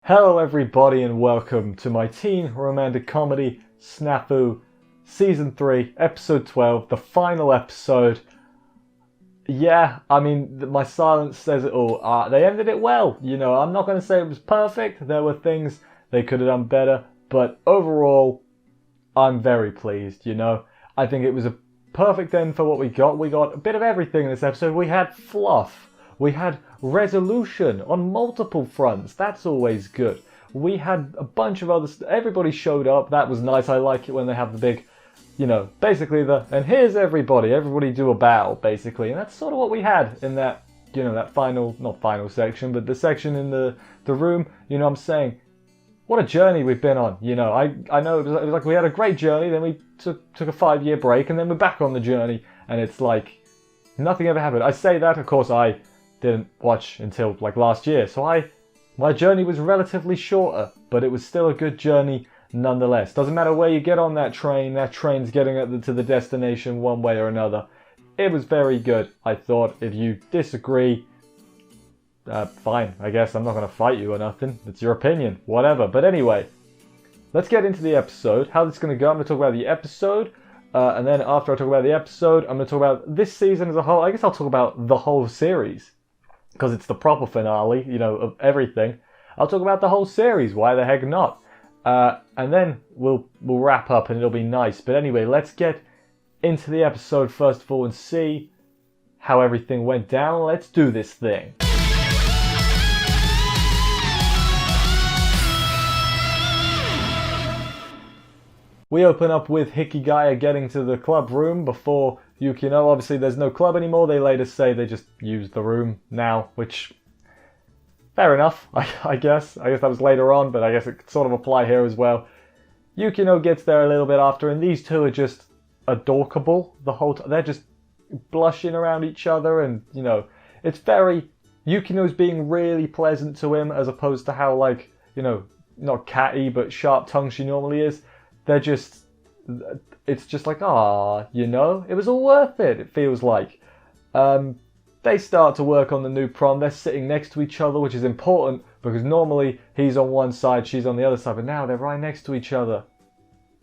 Hello everybody and welcome to my teen romantic comedy SNAFU Season 3, Episode 12, the final episode. Yeah, I mean, my silence says it all. They ended it well, I'm not going to say it was perfect. There were things they could have done better, but overall, I'm very pleased, I think it was a perfect end for what we got. We got a bit of everything in this episode. We had fluff. We had resolution on multiple fronts. That's always good. We had a bunch of other everybody showed up. That was nice. I like it when they have the big, basically and here's everybody. Everybody do a bow, basically. And that's sort of what we had in that, that not final section, but the section in the room. I'm saying, what a journey we've been on. I know it was like we had a great journey, then we took a 5-year break, and then we're back on the journey. And it's like, nothing ever happened. I say that, of course, I didn't watch until like last year, so my journey was relatively shorter, but it was still a good journey nonetheless. Doesn't matter where you get on that train's getting to the destination one way or another. It was very good, I thought. If you disagree, fine, I guess I'm not going to fight you or nothing. It's your opinion, whatever. But anyway, let's get into the episode. How this is going to go, I'm going to talk about the episode, and then after I talk about the episode, I'm going to talk about this season as a whole. I guess I'll talk about the whole series, because it's the proper finale, of everything. I'll talk about the whole series, why the heck not? And then we'll wrap up and it'll be nice. But anyway, let's get into the episode first of all and see how everything went down. Let's do this thing. We open up with Hikigaya getting to the club room before Yukino. Obviously, there's no club anymore. They later say they just use the room now, which, fair enough, I guess. I guess that was later on, but I guess it could sort of apply here as well. Yukino gets there a little bit after, and these two are just adorable the whole time. They're just blushing around each other, and, it's very... Yukino's being really pleasant to him, as opposed to how, like, not catty, but sharp-tongued she normally is. They're just... It's just like, it was all worth it, it feels like. They start to work on the new prom. They're sitting next to each other, which is important, because normally he's on one side, she's on the other side, but now they're right next to each other.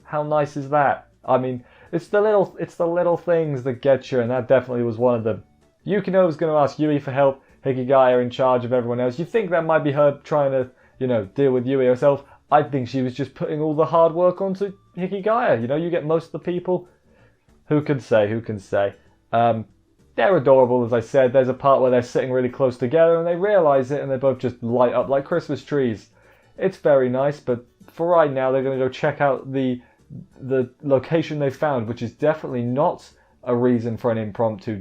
How nice is that? I mean, it's the little things that get you, and that definitely was one of them. Yukino was going to ask Yui for help. Hikigaya in charge of everyone else. You think that might be her trying to, deal with Yui herself. I think she was just putting all the hard work onto Hikigaya. You get most of the people. Who can say? They're adorable, as I said. There's a part where they're sitting really close together and they realise it and they both just light up like Christmas trees. It's very nice, but for right now they're going to go check out the location they found, which is definitely not a reason for an impromptu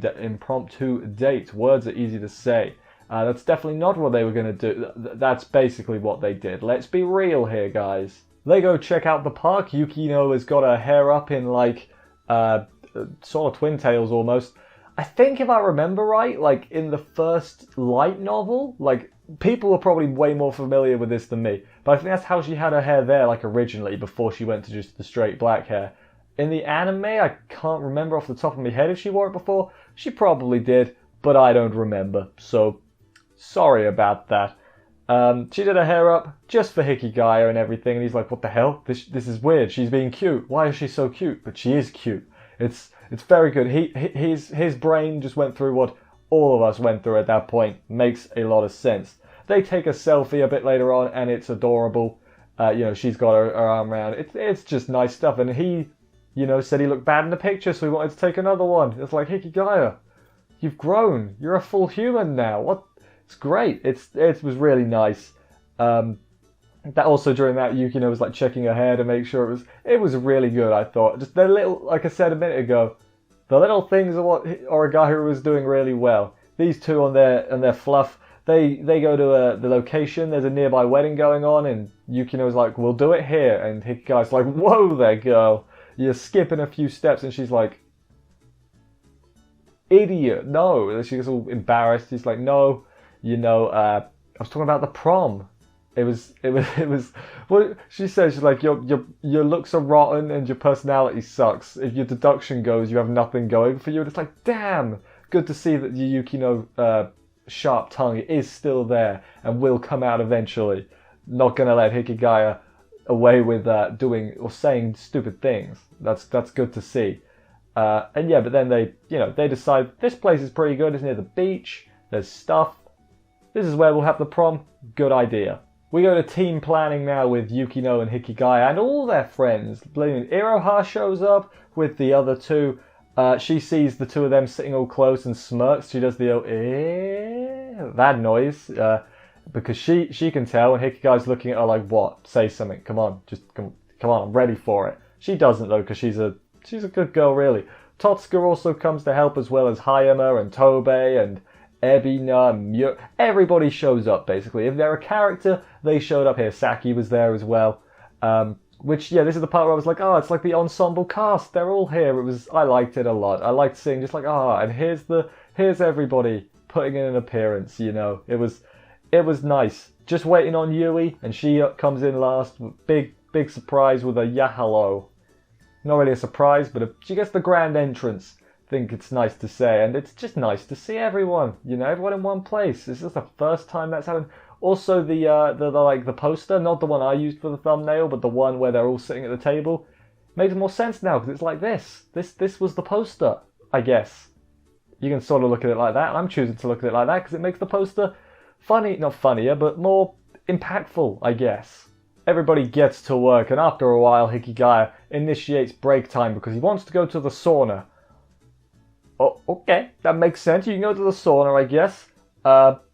date. Words are easy to say. That's definitely not what they were going to do. That's basically what they did. Let's be real here, guys. They go check out the park. Yukino has got her hair up in like sort of twin tails almost. I think if I remember right, like in the first light novel, like people were probably way more familiar with this than me. But I think that's how she had her hair there, like originally, before she went to just the straight black hair. In the anime, I can't remember off the top of my head if she wore it before. She probably did, but I don't remember. So, sorry about that. She did her hair up just for Hikigaya and everything, and he's like, what the hell? This is weird. She's being cute. Why is she so cute? But she is cute. It's very good. His brain just went through what all of us went through at that point. Makes a lot of sense. They take a selfie a bit later on, and it's adorable. She's got her arm around. It's just nice stuff. And he, said he looked bad in the picture, so he wanted to take another one. It's like, Hikigaya, you've grown. You're a full human now. What? It's great. It was really nice. That also during that, Yukino was like checking her hair to make sure it was really good, I thought. Just the little, like I said a minute ago, the little things are what Oregairu was doing really well. These two on their fluff, they go to the location. There's a nearby wedding going on, and Yukino's like, we'll do it here. And Hikigaya's like, whoa there, girl. You're skipping a few steps. And she's like, idiot, no. And she gets all embarrassed. She's like, no, I was talking about the prom. It was. Well, she says, she's like, your looks are rotten and your personality sucks. If your deduction goes, you have nothing going for you. And it's like, damn, good to see that your Yukino sharp tongue is still there and will come out eventually. not gonna let Hikigaya away with doing or saying stupid things. That's good to see. And yeah, but then they decide this place is pretty good. It's near the beach. There's stuff. This is where we'll have the prom. Good idea. We go to team planning now with Yukino and Hikigaya and all their friends. Iroha shows up with the other two. She sees the two of them sitting all close and smirks. She does the that noise because she can tell, and Hikigaya's looking at her like, "What? Say something. Come on, just come on. I'm ready for it." She doesn't though because she's a good girl really. Totsuka also comes to help as well as Hayama and Tobei and Ebina and Myo. Everybody shows up basically. If they're a character, they showed up here. Saki was there as well. Which, yeah, this is the part where I was like, oh, it's like the ensemble cast. They're all here. I liked it a lot. I liked seeing just like, and here's everybody putting in an appearance, you know. It was nice. Just waiting on Yui, and she comes in last. Big surprise with a yahalo. Not really a surprise, but she gets the grand entrance. I think it's nice to say, and it's just nice to see everyone, you know, everyone in one place. This is the first time that's happened. Also, the poster, not the one I used for the thumbnail, but the one where they're all sitting at the table, makes more sense now because it's like this. This was the poster, I guess. You can sort of look at it like that. I'm choosing to look at it like that because it makes the poster funny, not funnier, but more impactful, I guess. Everybody gets to work, and after a while, Hikigaya initiates break time because he wants to go to the sauna. Oh, okay, that makes sense. You can go to the sauna, I guess.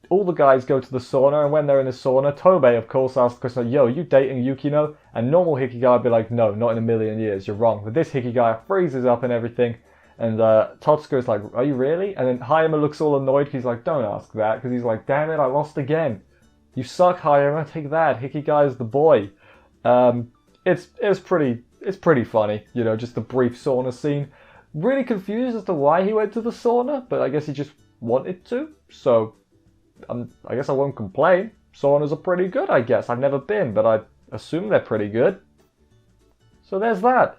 All the guys go to the sauna, and when they're in the sauna, Tobei, of course, asks the question, yo, you dating Yukino? And normal Hikigaya would be like, no, not in a million years, you're wrong. But this Hikigaya freezes up and everything, and Totsuka is like, are you really? And then Hayama looks all annoyed, he's like, don't ask that, because he's like, damn it, I lost again. You suck, Hayama, take that, Hikigaya's the boy. It's pretty funny, you know, just the brief sauna scene. Really confused as to why he went to the sauna, but I guess he just wanted to, so I guess I won't complain. Saunas are pretty good, I guess. I've never been, but I assume they're pretty good. So there's that.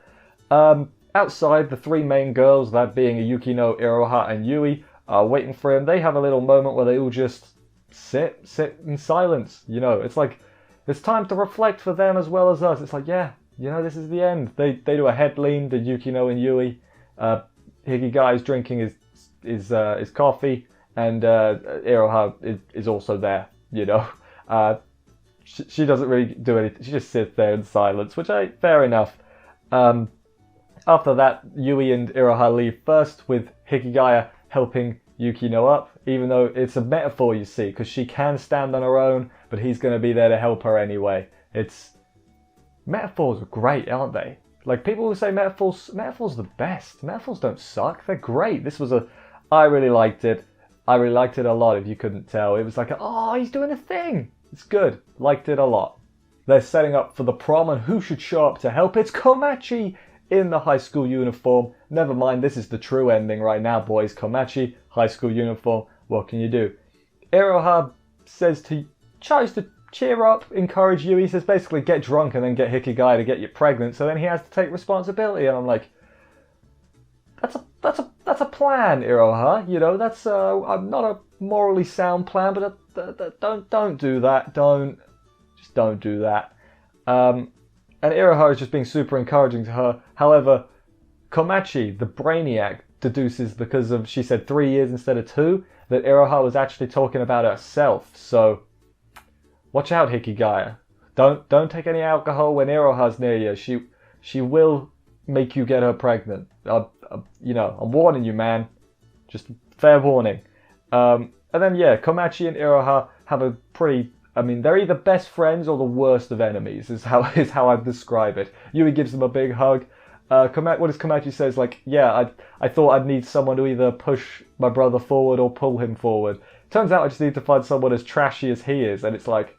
Outside, the three main girls, that being Yukino, Iroha, and Yui, are waiting for him. They have a little moment where they all just sit in silence. You know, it's like, it's time to reflect for them as well as us. It's like, yeah, you know, this is the end. They do a head lean to Yukino and Yui. Hikigaya is drinking his coffee. And Iroha is also there, you know. She doesn't really do anything. She just sits there in silence, which fair enough. After that, Yui and Iroha leave first, with Hikigaya helping Yukino up, even though it's a metaphor, you see, because she can stand on her own, but he's going to be there to help her anyway. Metaphors are great, aren't they? Like, people who say metaphors are the best. Metaphors don't suck. They're great. I really liked it. I really liked it a lot, if you couldn't tell. It was like, oh, he's doing a thing. It's good. Liked it a lot. They're setting up for the prom, and who should show up to help? It's Komachi in the high school uniform. Never mind, this is the true ending right now, boys. Komachi, high school uniform. What can you do? Iroha tries to cheer up, encourage Yui. He says basically get drunk and then get Hikigaya to get you pregnant. So then he has to take responsibility, and I'm like, that's a plan, Iroha. You know, that's I'm not a morally sound plan, but don't do that. Just don't do that. And Iroha is just being super encouraging to her. However, Komachi, the brainiac, deduces, because of, she said 3 years instead of 2, that Iroha was actually talking about herself. So watch out, Hikigaya. Don't take any alcohol when Iroha's near you. She will make you get her pregnant. You know, I'm warning you, man. Just fair warning. And then, yeah, Komachi and Iroha have a pretty... I mean, they're either best friends or the worst of enemies, is how I'd describe it. Yui gives them a big hug. What does Komachi says? Like, yeah, I thought I'd need someone to either push my brother forward or pull him forward. Turns out I just need to find someone as trashy as he is. And it's like,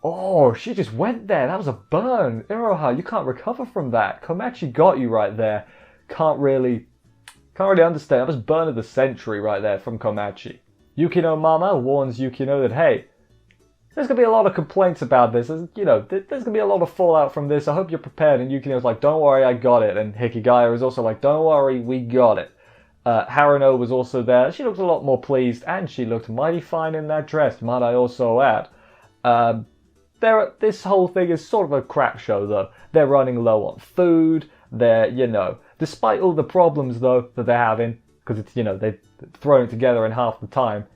oh, she just went there. That was a burn. Iroha, you can't recover from that. Komachi got you right there. Can't really understand. That was burn of the century right there from Komachi. Yukino Mama warns Yukino that, hey, there's going to be a lot of complaints about this. You know, there's going to be a lot of fallout from this. I hope you're prepared. And Yukino's like, don't worry, I got it. And Hikigaya is also like, don't worry, we got it. Haruno was also there. She looked a lot more pleased, and she looked mighty fine in that dress, might I also add. this whole thing is sort of a crap show, though. They're running low on food. They're, despite all the problems, though, that they're having, because it's, they've thrown it together in half the time.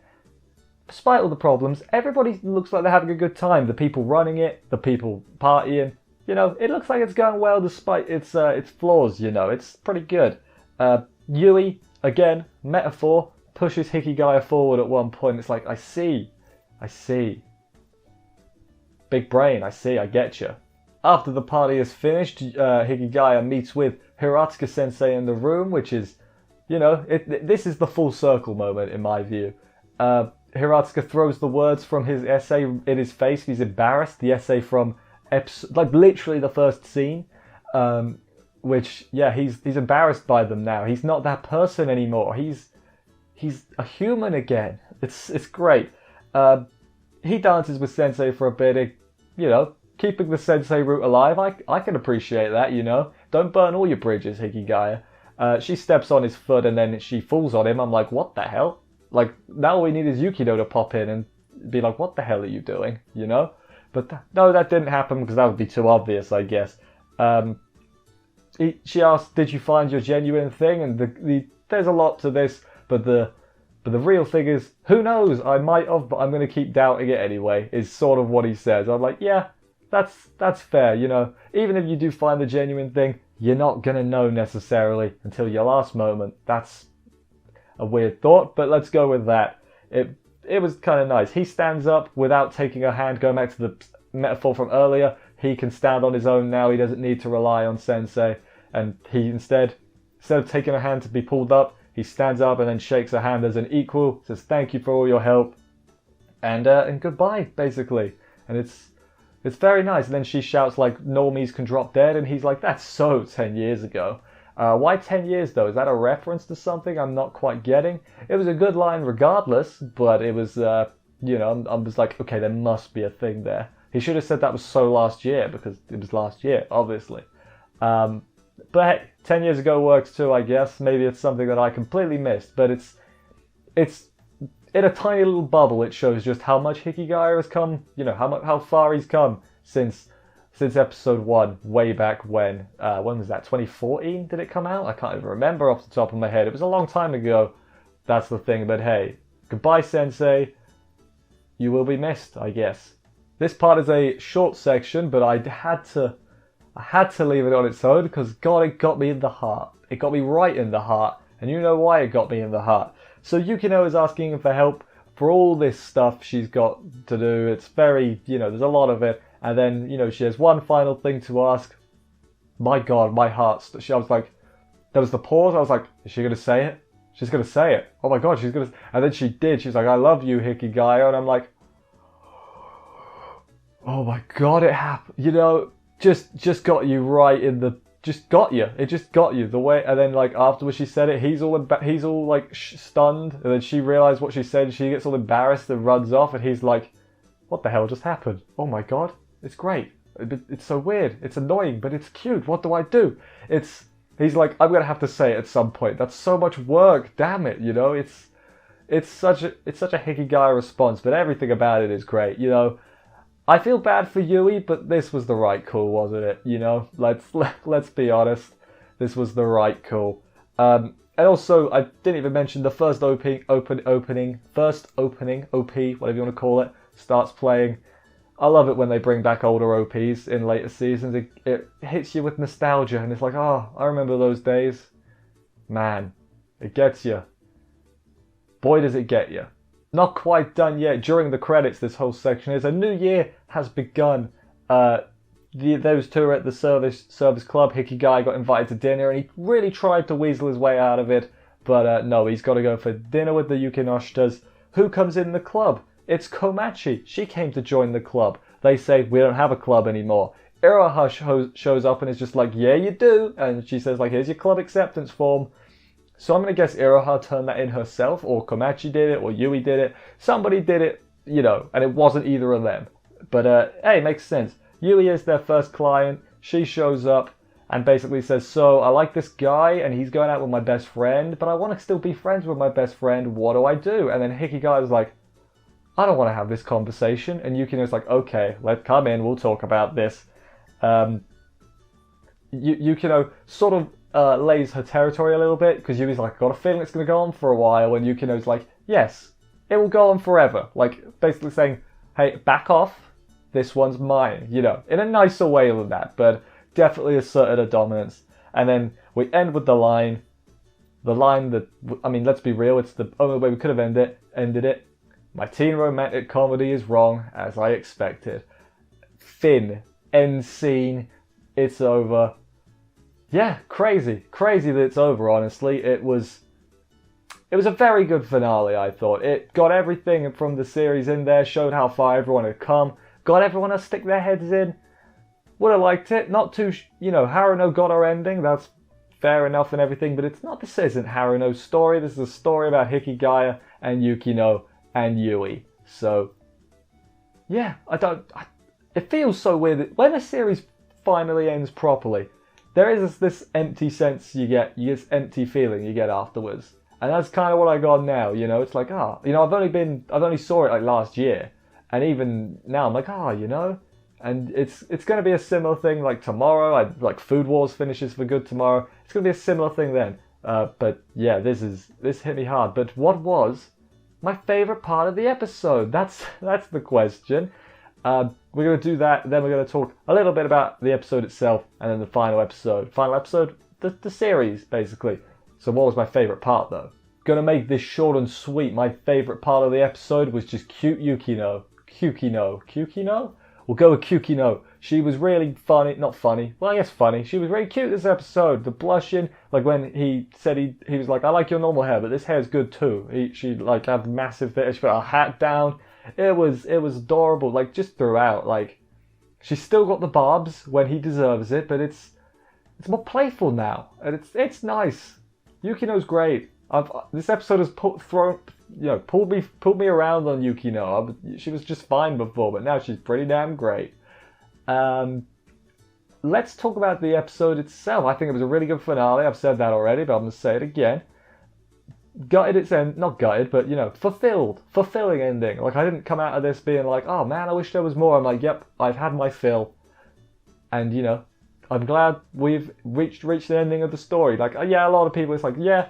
Despite all the problems, everybody looks like they're having a good time. The people running it, the people partying, it looks like it's going well despite its flaws, It's pretty good. Yui, again, metaphor, pushes Hikigaya forward at one point. It's like, I see. Big brain, I see, I get you. After the party is finished, Hikigaya meets with Hiratsuka sensei in the room, which is, this is the full circle moment in my view. Hiratsuka throws the words from his essay in his face. He's embarrassed. The essay from literally the first scene, which he's embarrassed by them now. He's not that person anymore. He's a human again. It's great. He dances with Sensei for a bit. Keeping the Sensei route alive. I can appreciate that. Don't burn all your bridges, Hikigaya. She steps on his foot and then she falls on him. I'm like, what the hell? Like, now all we need is Yukino to pop in and be like, what the hell are you doing? But no, that didn't happen because that would be too obvious, I guess. She asked, did you find your genuine thing? And there's a lot to this, but the real thing is, who knows? I might have, but I'm going to keep doubting it anyway, is sort of what he says. I'm like, yeah, that's fair, Even if you do find the genuine thing, you're not going to know necessarily until your last moment. That's a weird thought, but let's go with that. It was kind of nice. He stands up without taking a hand. Going back to the metaphor from earlier, he can stand on his own now. He doesn't need to rely on Sensei. And he instead of taking a hand to be pulled up, he stands up and then shakes a hand as an equal, says thank you for all your help, and goodbye, basically. And it's very nice. And then she shouts like normies can drop dead, and he's like, that's so 10 years ago. Why 10 years though? Is that a reference to something I'm not quite getting? It was a good line regardless, but it was, I was like, okay, there must be a thing there. He should have said that was so last year, because it was last year, obviously. But hey, 10 years ago works too, I guess. Maybe it's something that I completely missed, but it's in a tiny little bubble. It shows just how much Hikigaya has come, how far he's come since episode 1, way back when. When was that? 2014 did it come out? I can't even remember off the top of my head. It was a long time ago. That's the thing. But hey, goodbye, Sensei. You will be missed, I guess. This part is a short section, but I had to leave it on its own because God, it got me in the heart. It got me right in the heart. And you know why it got me in the heart. So Yukino is asking for help for all this stuff she's got to do. It's very, there's a lot of it. And then, she has one final thing to ask. My God, my heart. I was like, there was the pause. I was like, is she going to say it? She's going to say it. Oh my God, she's going to. And then she did. She's like, I love you, Hikigaya. And I'm like, oh my God, it happened. Just got you right in the. Just got you. It just got you the way. And then like afterwards she said it. He's all like stunned. And then she realized what she said. She gets all embarrassed and runs off. And he's like, what the hell just happened? Oh my God. It's great. It's so weird. It's annoying, but it's cute. What do I do? He's like, I'm gonna have to say it at some point. That's so much work. Damn it. It's such a Hikigaya response, but everything about it is great. I feel bad for Yui, but this was the right call, wasn't it? Let's be honest. This was the right call. And also, I didn't even mention the first opening, OP, whatever you want to call it, starts playing. I love it when they bring back older OPs in later seasons. It hits you with nostalgia, and it's like, oh, I remember those days. Man, it gets you. Boy, does it get you. Not quite done yet. During the credits, this whole section is a new year has begun. Those two are at the service club. Hikigaya got invited to dinner, and he really tried to weasel his way out of it. But no, he's got to go for dinner with the Yukinoshtas. Who comes in the club? It's Komachi. She came to join the club. They say, we don't have a club anymore. Iroha shows up and is just like, yeah, you do. And she says, like, here's your club acceptance form. So I'm going to guess Iroha turned that in herself, or Komachi did it, or Yui did it. Somebody did it, and it wasn't either of them. But, hey, makes sense. Yui is their first client. She shows up and basically says, so I like this guy, and he's going out with my best friend, but I want to still be friends with my best friend. What do I do? And then Hikigaya's like, I don't want to have this conversation. And Yukino's like, okay, let's come in, we'll talk about this. Yukino sort of lays her territory a little bit, because Yui's like, got a feeling it's going to go on for a while, and Yukino's like, yes, it will go on forever. Like, basically saying, hey, back off, this one's mine, you know, in a nicer way than that, but definitely asserted a dominance. And then we end with the line that, I mean, let's be real, it's the only way we could have ended it. My teen romantic comedy is wrong, as I expected. Finn, end scene, it's over. Yeah, crazy that it's over, honestly. It was a very good finale, I thought. It got everything from the series in there, showed how far everyone had come, got everyone to stick their heads in. Would have liked it. Not too, you know, Haruno got our ending, that's fair enough and everything, but this isn't Haruno's story. This is a story about Hikigaya and Yukino and Yui. So, yeah, it feels so weird that when a series finally ends properly, there is this empty sense you get this empty feeling you get afterwards. And that's kind of what I got now, you know, it's like, you know, I've only saw it like last year, and even now I'm like, you know, and it's going to be a similar thing like tomorrow, like Food Wars finishes for good tomorrow, it's going to be a similar thing then, but yeah, this hit me hard. But what was my favourite part of the episode? That's the question. We're going to do that, then we're going to talk a little bit about the episode itself, and then the final episode, the series, basically. So what was my favourite part, though? Gonna make this short and sweet. My favourite part of the episode was just cute Yukino. Kukino? We'll go with Kukino. She was really funny, not funny, well I guess funny. She was really cute this episode. The blushing, like when he said he was like, I like your normal hair, but this hair's good too. She like had massive, she put her hat down. It was adorable, like just throughout. Like she's still got the barbs when he deserves it, but it's more playful now, and it's nice. Yukino's great. This episode has pulled me around on Yukino. She was just fine before, but now she's pretty damn great. Let's talk about the episode itself. I think it was a really good finale. I've said that already, but I'm going to say it again. Gutted its end, not gutted, but you know, fulfilling ending. Like I didn't come out of this being like, oh man, I wish there was more. I'm like, yep, I've had my fill, and you know, I'm glad we've reached the ending of the story. Like, yeah, a lot of people, it's like, yeah,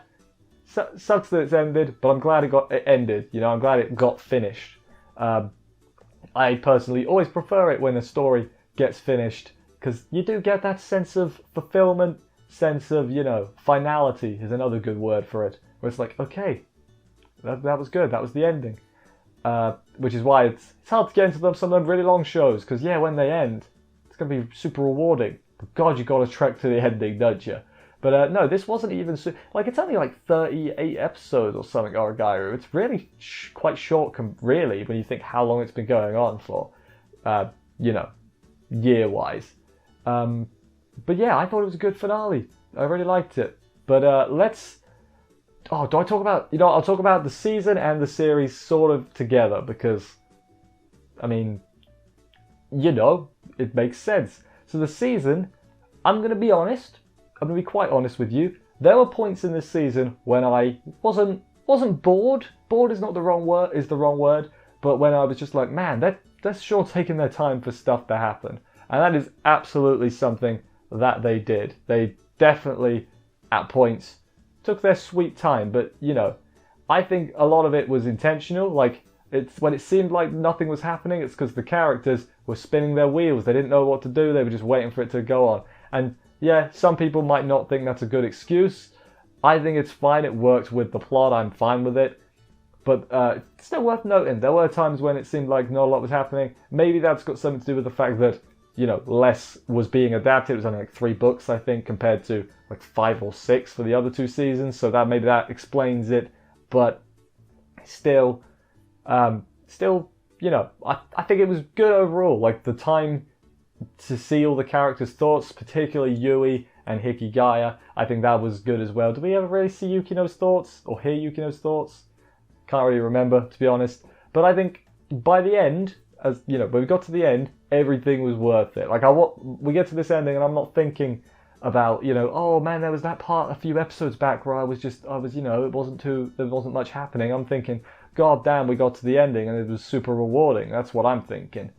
sucks that it's ended, but I'm glad it ended. You know, I'm glad it got finished. I personally always prefer it when a story gets finished, because you do get that sense of fulfillment, sense of, you know, finality is another good word for it. Where it's like, okay, that was good, that was the ending. Which is why it's hard to get into some of them really long shows, because yeah, when they end, it's going to be super rewarding. But God, you got to trek to the ending, don't you? But no, this wasn't even like it's only like 38 episodes or something. Oregairu. It's really quite short, really, when you think how long it's been going on for, you know, year-wise. But yeah, I thought it was a good finale. I really liked it. But let's. Oh, do I talk about? You know, I'll talk about the season and the series sort of together because, I mean, you know, it makes sense. So the season, I'm going to be honest. I'm going to be quite honest with you. There were points in this season when I wasn't bored. Bored is not the wrong word. But when I was just like, man, they're sure taking their time for stuff to happen. And that is absolutely something that they did. They definitely, at points, took their sweet time. But, you know, I think a lot of it was intentional. Like, it's when it seemed like nothing was happening, it's because the characters were spinning their wheels. They didn't know what to do. They were just waiting for it to go on. And yeah, some people might not think that's a good excuse. I think it's fine. It worked with the plot. I'm fine with it. But it's still worth noting, there were times when it seemed like not a lot was happening. Maybe that's got something to do with the fact that, you know, less was being adapted. It was only like 3 books, I think, compared to like 5 or 6 for the other 2 seasons. So that maybe that explains it. But still, you know, I think it was good overall. Like the time to see all the characters' thoughts, particularly Yui and Hikigaya, I think that was good as well. Did we ever really see Yukino's thoughts or hear Yukino's thoughts? Can't really remember, to be honest. But I think by the end, as you know, when we got to the end, everything was worth it. Like we get to this ending, and I'm not thinking about, you know, oh man, there was that part a few episodes back where I was, you know, there wasn't much happening. I'm thinking, god damn, we got to the ending and it was super rewarding. That's what I'm thinking.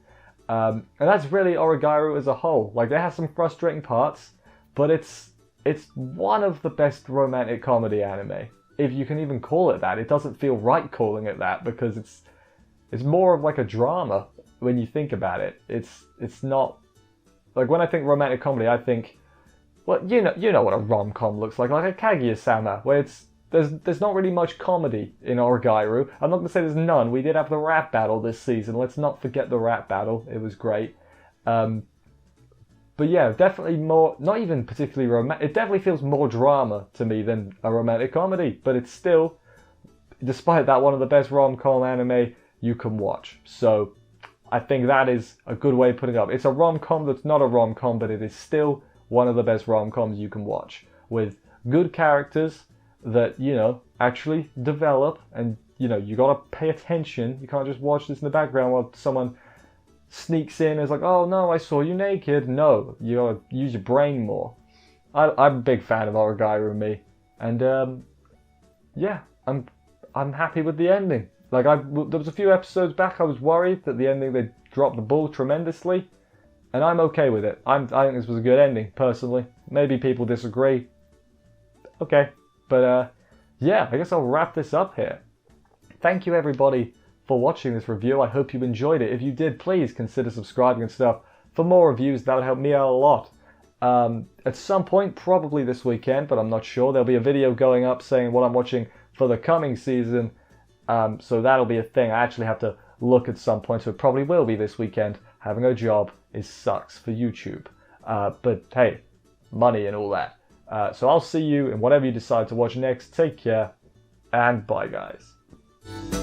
And that's really Oregairu as a whole. Like, they have some frustrating parts, but it's one of the best romantic comedy anime. If you can even call it that. It doesn't feel right calling it that, because it's more of like a drama when you think about it. It's not... Like, when I think romantic comedy, I think... Well, you know what a rom-com looks like a Kaguya-sama, where there's not really much comedy in Oregairu. I'm not going to say there's none. We did have the rap battle this season. Let's not forget the rap battle. It was great. But yeah, definitely more, not even particularly romantic. It definitely feels more drama to me than a romantic comedy. But it's still, despite that, one of the best rom-com anime you can watch. So I think that is a good way of putting it up. It's a rom-com that's not a rom-com, but it is still one of the best rom-coms you can watch. With good characters that, actually develop, and, you gotta pay attention. You can't just watch this in the background while someone sneaks in and is like, oh no, I saw you naked. No, you gotta use your brain more. I'm a big fan of Oregairu, me. And, yeah, I'm happy with the ending. Like, there was a few episodes back I was worried that the ending, they dropped the ball tremendously. And I'm okay with it. I think this was a good ending, personally. Maybe people disagree. Okay. But, yeah, I guess I'll wrap this up here. Thank you, everybody, for watching this review. I hope you enjoyed it. If you did, please consider subscribing and stuff for more reviews. That would help me out a lot. At some point, probably this weekend, but I'm not sure, there'll be a video going up saying what I'm watching for the coming season. So that'll be a thing. I actually have to look at some point, so it probably will be this weekend. Having a job sucks for YouTube. But hey, money and all that. So I'll see you in whatever you decide to watch next. Take care, and bye, guys.